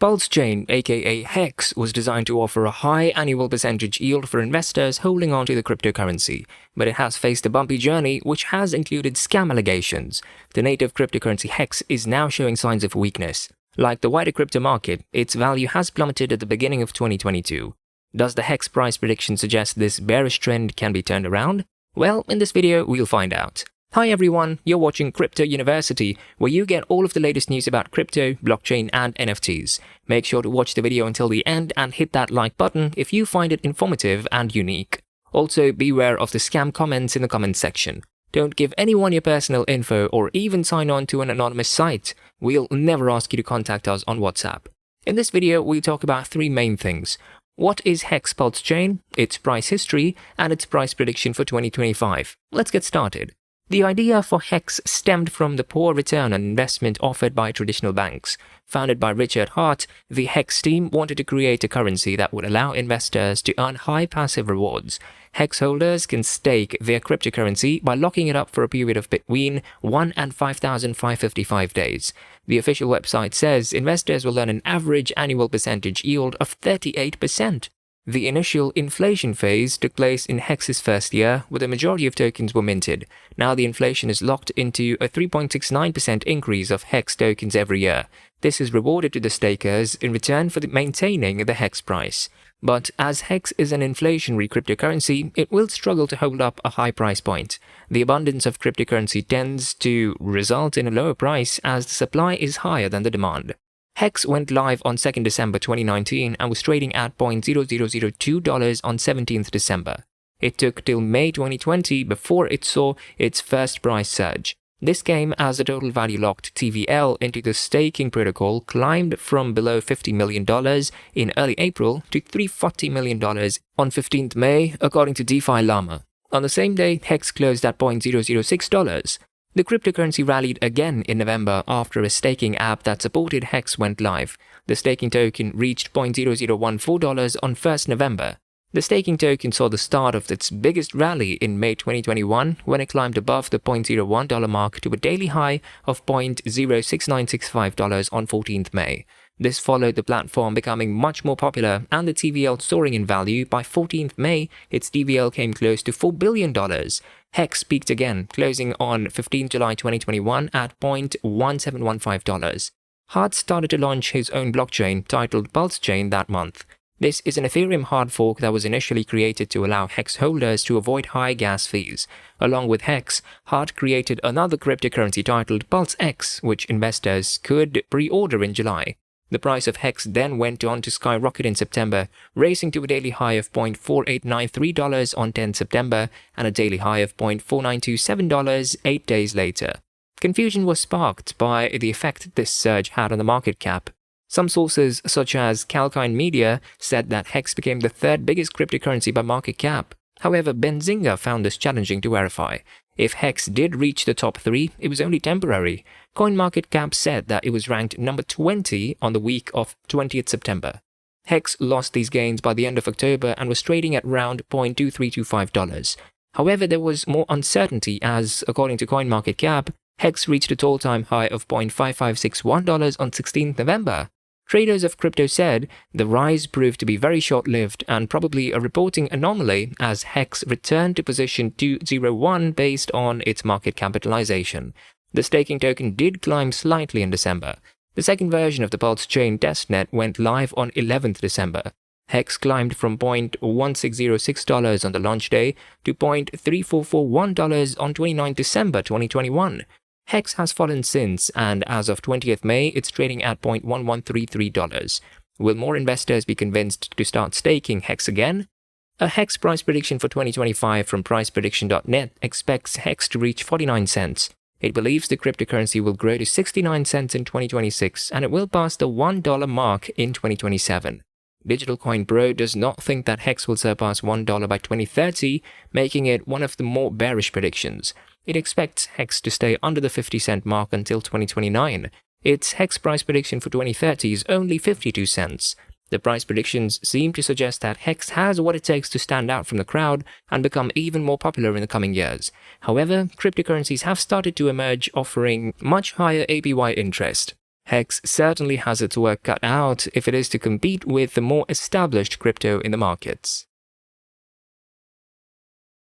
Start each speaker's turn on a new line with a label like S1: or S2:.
S1: Pulsechain, aka HEX, was designed to offer a high annual percentage yield for investors holding on to the cryptocurrency, but it has faced a bumpy journey which has included scam allegations. The native cryptocurrency HEX is now showing signs of weakness. Like the wider crypto market, its value has plummeted at the beginning of 2022. Does the HEX price prediction suggest this bearish trend can be turned around? Well, in this video, we'll find out. Hi everyone, you're watching Crypto University, where you get all of the latest news about crypto, blockchain, and NFTs. Make sure to watch the video until the end and hit that like button if you find it informative and unique. Also, beware of the scam comments in the comments section. Don't give anyone your personal info or even sign on to an anonymous site. We'll never ask you to contact us on WhatsApp. In this video, we'll talk about three main things. What is HEX Pulsechain, its price history, and its price prediction for 2025. Let's get started. The idea for HEX stemmed from the poor return on investment offered by traditional banks. Founded by Richard Hart, the HEX team wanted to create a currency that would allow investors to earn high passive rewards. HEX holders can stake their cryptocurrency by locking it up for a period of between 1 and 5,555 days. The official website says investors will earn an average annual percentage yield of 38%. The initial inflation phase took place in HEX's first year, where the majority of tokens were minted. Now the inflation is locked into a 3.69% increase of HEX tokens every year. This is rewarded to the stakers in return for maintaining the HEX price. But as HEX is an inflationary cryptocurrency, it will struggle to hold up a high price point. The abundance of cryptocurrency tends to result in a lower price as the supply is higher than the demand. HEX went live on 2nd December 2019 and was trading at $0.0002 on 17th December. It took till May 2020 before it saw its first price surge. This came as the total value locked TVL into the staking protocol climbed from below $50 million in early April to $340 million on 15th May, according to DeFi Llama. On the same day, HEX closed at $0.006. The cryptocurrency rallied again in November after a staking app that supported HEX went live. The staking token reached $0.0014 on 1st November. The staking token saw the start of its biggest rally in May 2021 when it climbed above the $0.01 mark to a daily high of $0.06965 on 14th May. This followed the platform becoming much more popular and the TVL soaring in value. By 14th May, its TVL came close to $4 billion. HEX peaked again, closing on 15 July 2021 at $0.1715. Hart started to launch his own blockchain titled Pulsechain that month. This is an Ethereum hard fork that was initially created to allow HEX holders to avoid high gas fees. Along with HEX, Hart created another cryptocurrency titled PulseX, which investors could pre-order in July. The price of HEX then went on to skyrocket in September, racing to a daily high of $0.4893 on 10 September and a daily high of $0.4927 8 days later. Confusion was sparked by the effect this surge had on the market cap. Some sources, such as Calcine Media, said that HEX became the third biggest cryptocurrency by market cap. However, Benzinga found this challenging to verify. If HEX did reach the top 3, it was only temporary. CoinMarketCap said that it was ranked number 20 on the week of 20th September. HEX lost these gains by the end of October and was trading at around $0.2325. However, there was more uncertainty as, according to CoinMarketCap, HEX reached its all-time high of $0.5561 on 16th November. Traders of crypto said the rise proved to be very short-lived and probably a reporting anomaly as HEX returned to position 201 based on its market capitalization. The staking token did climb slightly in December. The second version of the Pulsechain testnet went live on 11th December. HEX climbed from $0.1606 on the launch day to $0.3441 on 29 December 2021. HEX has fallen since, and as of 20th May, it's trading at $0.1133. Will more investors be convinced to start staking HEX again? A HEX price prediction for 2025 from priceprediction.net expects HEX to reach 49 cents. It believes the cryptocurrency will grow to 69 cents in 2026, and it will pass the $1 mark in 2027. Digital Coin Bro does not think that HEX will surpass $1 by 2030, making it one of the more bearish predictions. It expects HEX to stay under the 50-cent mark until 2029. Its HEX price prediction for 2030 is only 52 cents. The price predictions seem to suggest that HEX has what it takes to stand out from the crowd and become even more popular in the coming years. However, cryptocurrencies have started to emerge offering much higher APY interest. Hex certainly has its work cut out if it is to compete with the more established crypto in the markets.